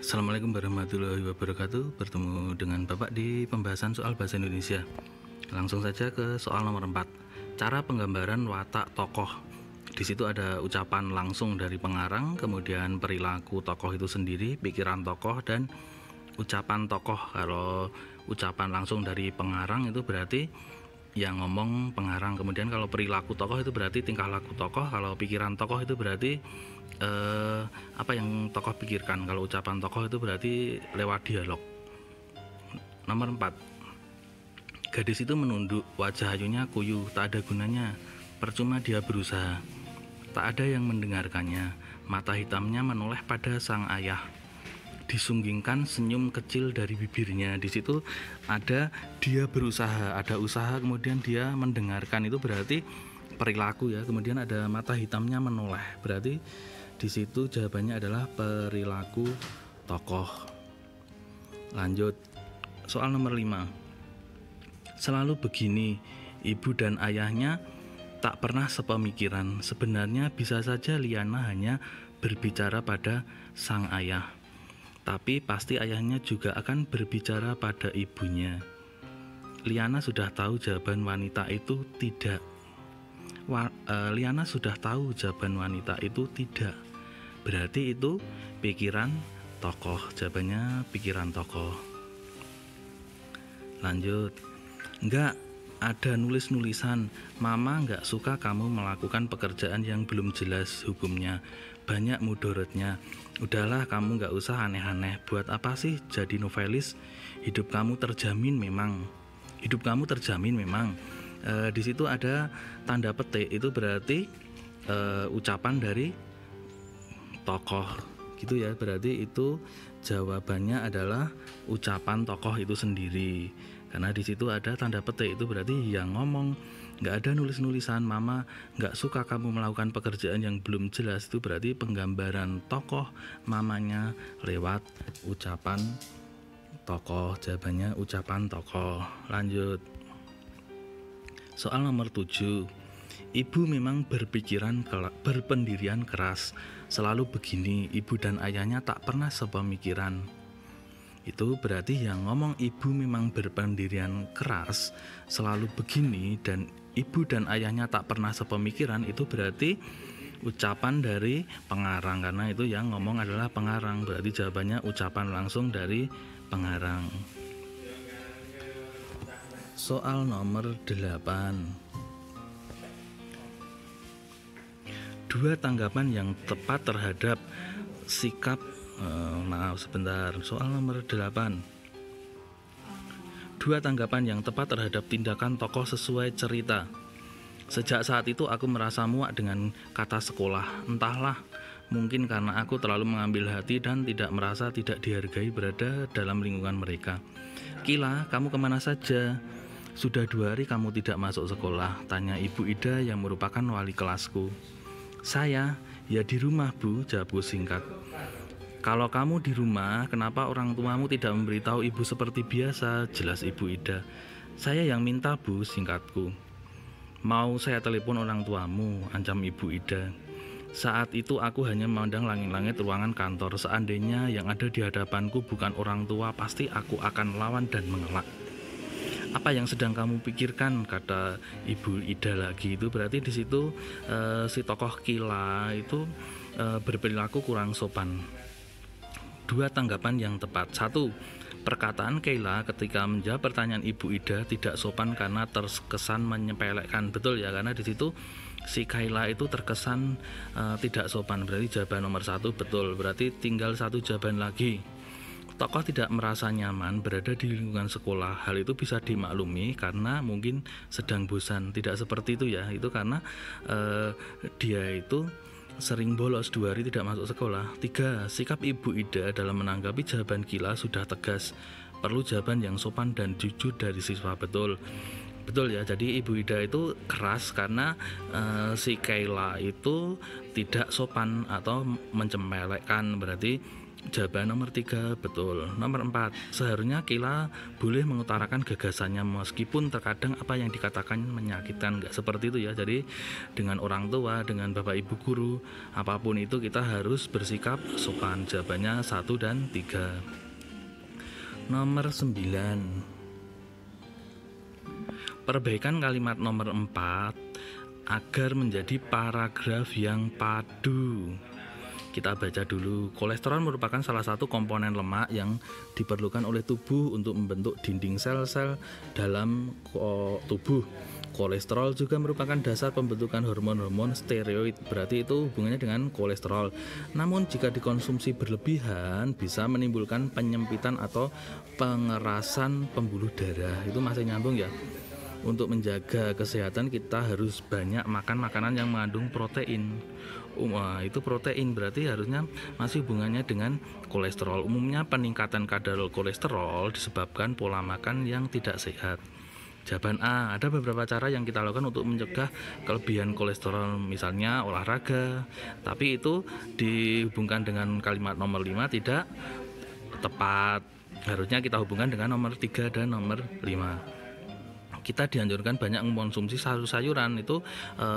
Assalamualaikum warahmatullahi wabarakatuh. Bertemu dengan Bapak di pembahasan soal bahasa Indonesia. Langsung saja ke soal nomor 4. Cara penggambaran watak tokoh. Di situ ada ucapan langsung dari pengarang, kemudian perilaku tokoh itu sendiri, pikiran tokoh, dan ucapan tokoh. Kalau ucapan langsung dari pengarang itu berarti yang ngomong pengarang, kemudian kalau perilaku tokoh itu berarti tingkah laku tokoh, kalau pikiran tokoh itu berarti apa yang tokoh pikirkan, kalau ucapan tokoh itu berarti lewat dialog. Nomor 4. Gadis itu menunduk, wajah ayunya kuyu, tak ada gunanya, percuma dia berusaha, tak ada yang mendengarkannya, mata hitamnya menoleh pada sang ayah, disunggingkan senyum kecil dari bibirnya. Di situ ada dia berusaha, ada usaha, kemudian dia mendengarkan, itu berarti perilaku ya. Kemudian ada mata hitamnya menoleh, berarti di situ jawabannya adalah perilaku tokoh. Lanjut, soal nomor 5. Selalu begini, ibu dan ayahnya tak pernah sepemikiran. Sebenarnya bisa saja Liana hanya berbicara pada sang ayah, tapi pasti ayahnya juga akan berbicara pada ibunya. Liana sudah tahu jawaban wanita itu tidak. Liana sudah tahu jawaban wanita itu tidak. Berarti itu pikiran tokoh. Jawabannya pikiran tokoh. Lanjut. Enggak ada nulis-nulisan. Mama enggak suka kamu melakukan pekerjaan yang belum jelas hukumnya, banyak mudorotnya. Udahlah, kamu enggak usah aneh-aneh. Buat apa sih jadi novelis? Hidup kamu terjamin memang. Di situ ada tanda petik, itu berarti ucapan dari tokoh gitu ya. Berarti itu jawabannya adalah ucapan tokoh itu sendiri, karena di situ ada tanda petik, itu berarti yang ngomong. Nggak ada nulis-nulisan, mama nggak suka kamu melakukan pekerjaan yang belum jelas, itu berarti penggambaran tokoh mamanya lewat ucapan tokoh. Jawabannya ucapan tokoh. Lanjut, soal nomor 7. Ibu memang berpendirian keras. Selalu begini, ibu dan ayahnya tak pernah sepemikiran. Itu berarti yang ngomong ibu memang berpendirian keras, selalu begini, dan ibu dan ayahnya tak pernah sepemikiran, itu berarti ucapan dari pengarang, karena itu yang ngomong adalah pengarang. Berarti jawabannya ucapan langsung dari pengarang. Soal nomor 8. Dua tanggapan yang tepat terhadap sikap soal nomor 8. Dua tanggapan yang tepat terhadap tindakan tokoh sesuai cerita. Sejak saat itu aku merasa muak dengan kata sekolah. Entahlah, mungkin karena aku terlalu mengambil hati dan tidak merasa tidak dihargai berada dalam lingkungan mereka. Kila, kamu kemana saja? Sudah 2 hari kamu tidak masuk sekolah, tanya Ibu Ida yang merupakan wali kelasku. Saya, ya di rumah Bu, jawabku singkat. Kalau kamu di rumah, kenapa orang tuamu tidak memberitahu ibu seperti biasa? Jelas Ibu Ida. Saya yang minta Bu, singkatku. Mau saya telepon orang tuamu, ancam Ibu Ida. Saat itu aku hanya memandang langit-langit ruangan kantor. Seandainya yang ada di hadapanku bukan orang tua, pasti aku akan lawan dan mengelak. Apa yang sedang kamu pikirkan? Kata Ibu Ida lagi. Itu berarti di situ si tokoh Kila itu berperilaku kurang sopan. Dua tanggapan yang tepat. 1. Perkataan Kila ketika menjawab pertanyaan Ibu Ida tidak sopan karena terkesan menyepelekan. Betul ya, karena di situ si Kila itu terkesan tidak sopan. Berarti jawaban nomor 1 betul. Berarti tinggal 1 jawaban lagi. Tokoh tidak merasa nyaman berada di lingkungan sekolah. Hal itu bisa dimaklumi karena mungkin sedang bosan. Tidak seperti itu ya, itu karena dia itu sering bolos, 2 hari tidak masuk sekolah. 3. Sikap Ibu Ida dalam menanggapi jawaban Kila sudah tegas. Perlu jawaban yang sopan dan jujur dari siswa. Betul. Betul ya, jadi Ibu Ida itu keras karena si Kayla itu tidak sopan atau mencempelekkan. Berarti jawaban nomor 3 betul. Nomor 4, seharusnya Kayla boleh mengutarakan gagasannya meskipun terkadang apa yang dikatakan menyakitkan. Nggak seperti itu ya. Jadi dengan orang tua, dengan bapak ibu guru, apapun itu kita harus bersikap sopan. Jawabannya 1 dan 3. Nomor 9, perbaikan kalimat nomor 4 agar menjadi paragraf yang padu. Kita baca dulu. Kolesterol merupakan salah satu komponen lemak yang diperlukan oleh tubuh untuk membentuk dinding sel-sel dalam tubuh. Kolesterol juga merupakan dasar pembentukan hormon-hormon steroid, berarti itu hubungannya dengan kolesterol. Namun jika dikonsumsi berlebihan bisa menimbulkan penyempitan atau pengerasan pembuluh darah. Itu masih nyambung ya. Untuk menjaga kesehatan kita harus banyak makan makanan yang mengandung protein. Itu protein berarti harusnya masih hubungannya dengan kolesterol. Umumnya peningkatan kadar kolesterol disebabkan pola makan yang tidak sehat. Jawaban A, ada beberapa cara yang kita lakukan untuk mencegah kelebihan kolesterol, misalnya olahraga. Tapi itu dihubungkan dengan kalimat nomor 5 tidak tepat. Harusnya kita hubungkan dengan nomor 3 dan nomor 5. Kita dianjurkan banyak mengkonsumsi sayur-sayuran, itu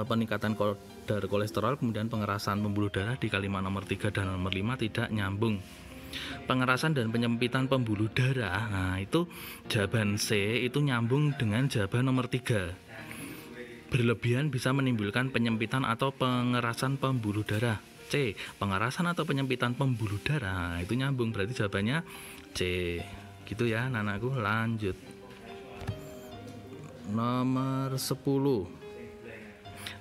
peningkatan kadar kolesterol, kemudian pengerasan pembuluh darah di kalimat nomor 3 dan nomor 5 tidak nyambung. Pengerasan dan penyempitan pembuluh darah, nah itu jawaban C itu nyambung dengan jawaban nomor 3. Berlebihan bisa menimbulkan penyempitan atau pengerasan pembuluh darah. C, pengerasan atau penyempitan pembuluh darah, itu nyambung, berarti jawabannya C. Gitu ya anakku, lanjut. Nomor 10,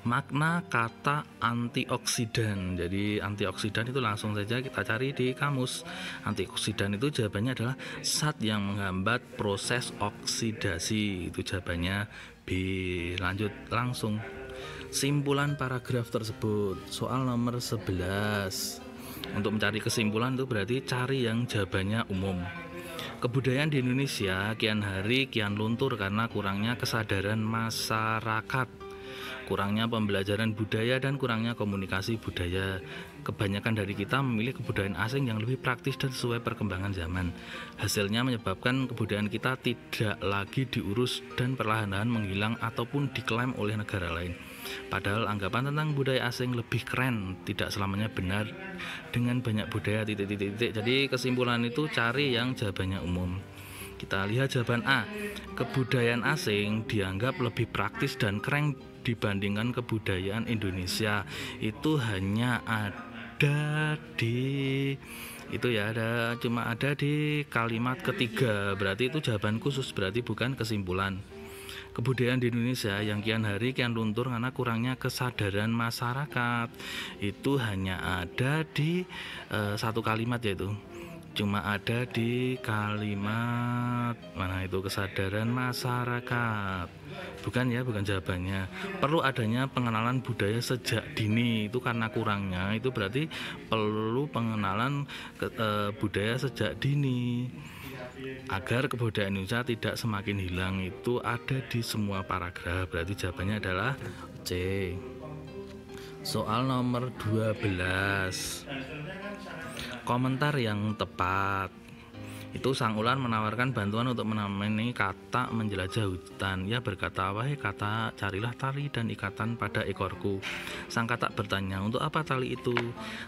makna kata antioksidan. Jadi antioksidan itu langsung saja kita cari di kamus. Antioksidan itu jawabannya adalah zat yang menghambat proses oksidasi. Itu jawabannya B. Lanjut langsung. Simpulan paragraf tersebut. Soal nomor 11. Untuk mencari kesimpulan itu berarti cari yang jawabannya umum. Kebudayaan di Indonesia kian hari kian luntur karena kurangnya kesadaran masyarakat, kurangnya pembelajaran budaya, dan kurangnya komunikasi budaya. Kebanyakan dari kita memilih kebudayaan asing yang lebih praktis dan sesuai perkembangan zaman. Hasilnya menyebabkan kebudayaan kita tidak lagi diurus dan perlahan-lahan menghilang ataupun diklaim oleh negara lain. Padahal anggapan tentang budaya asing lebih keren tidak selamanya benar. Dengan banyak budaya titik-titik. Jadi kesimpulan itu cari yang jawabannya umum. Kita lihat jawaban A. Kebudayaan asing dianggap lebih praktis dan keren dibandingkan kebudayaan Indonesia. Itu hanya ada di cuma ada di kalimat ketiga. Berarti itu jawaban khusus, berarti bukan kesimpulan. Kebudayaan di Indonesia yang kian hari kian luntur karena kurangnya kesadaran masyarakat. Itu hanya ada di satu kalimat, yaitu cuma ada di kalimat mana itu, kesadaran masyarakat. Bukan jawabannya. Perlu adanya pengenalan budaya sejak dini. Itu karena kurangnya, itu berarti perlu pengenalan budaya sejak dini agar kebudayaan Indonesia tidak semakin hilang. Itu ada di semua paragraf, berarti jawabannya adalah C. Soal nomor 12, komentar yang tepat. Itu sang ular menawarkan bantuan untuk menemani kata menjelajah hutan. Ia berkata, wahai kata, carilah tali dan ikatan pada ekorku. Sang kata bertanya, untuk apa tali itu?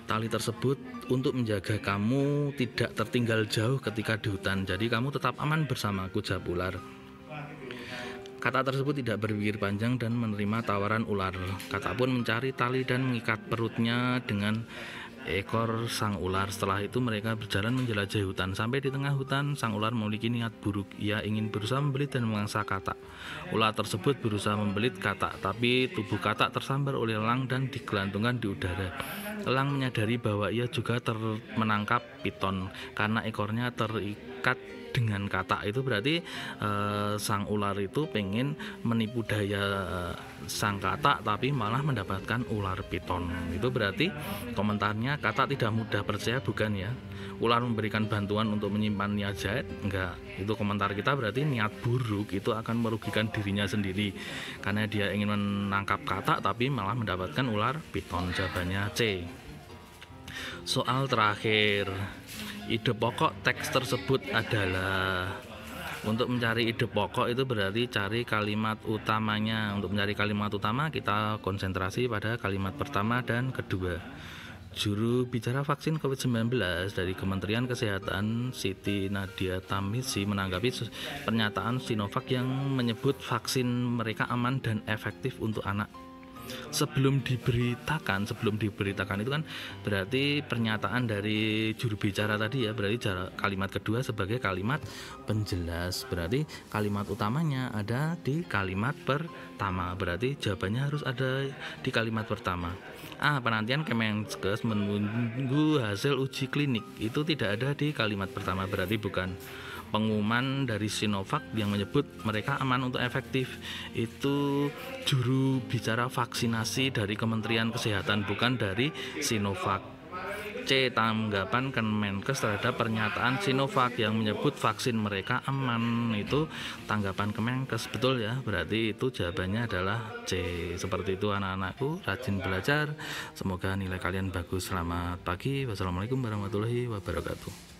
Tali tersebut untuk menjaga kamu tidak tertinggal jauh ketika di hutan. Jadi kamu tetap aman bersamaku, jawab ular. Kata tersebut tidak berpikir panjang dan menerima tawaran ular. Kata pun mencari tali dan mengikat perutnya dengan ekor sang ular. Setelah itu mereka berjalan menjelajahi hutan. Sampai di tengah hutan, sang ular memiliki niat buruk. Ia ingin berusaha membelit dan memangsa kata. Ular tersebut berusaha membelit kata, tapi tubuh kata tersambar oleh elang dan digelantungkan di udara. Elang menyadari bahwa ia juga menangkap piton karena ekornya terikat dekat dengan katak itu berarti sang ular itu pengen menipu daya sang katak tapi malah mendapatkan ular piton. Itu berarti komentarnya katak tidak mudah percaya, bukan ya? Ular memberikan bantuan untuk menyimpan niat jahat, enggak. Itu komentar kita berarti niat buruk itu akan merugikan dirinya sendiri karena dia ingin menangkap katak tapi malah mendapatkan ular piton. Jawabannya C. Soal terakhir, ide pokok teks tersebut adalah, untuk mencari ide pokok itu berarti cari kalimat utamanya. Untuk mencari kalimat utama kita konsentrasi pada kalimat pertama dan kedua. Juru bicara vaksin COVID-19 dari Kementerian Kesehatan Siti Nadia Tarmizi menanggapi pernyataan Sinovac yang menyebut vaksin mereka aman dan efektif untuk anak. Sebelum diberitakan itu kan berarti pernyataan dari juru bicara tadi ya, berarti kalimat kedua sebagai kalimat penjelas, berarti kalimat utamanya ada di kalimat pertama, berarti jawabannya harus ada di kalimat pertama. Penantian Kemenkes menunggu hasil uji klinik itu tidak ada di kalimat pertama, berarti bukan. Pengumuman dari Sinovac yang menyebut mereka aman untuk efektif itu juru bicara vaksinasi dari Kementerian Kesehatan, bukan dari Sinovac. C. Tanggapan Kemenkes terhadap pernyataan Sinovac yang menyebut vaksin mereka aman, itu tanggapan Kemenkes, betul ya? Berarti itu jawabannya adalah C. Seperti itu anak-anakku, rajin belajar, semoga nilai kalian bagus. Selamat pagi, wassalamualaikum warahmatullahi wabarakatuh.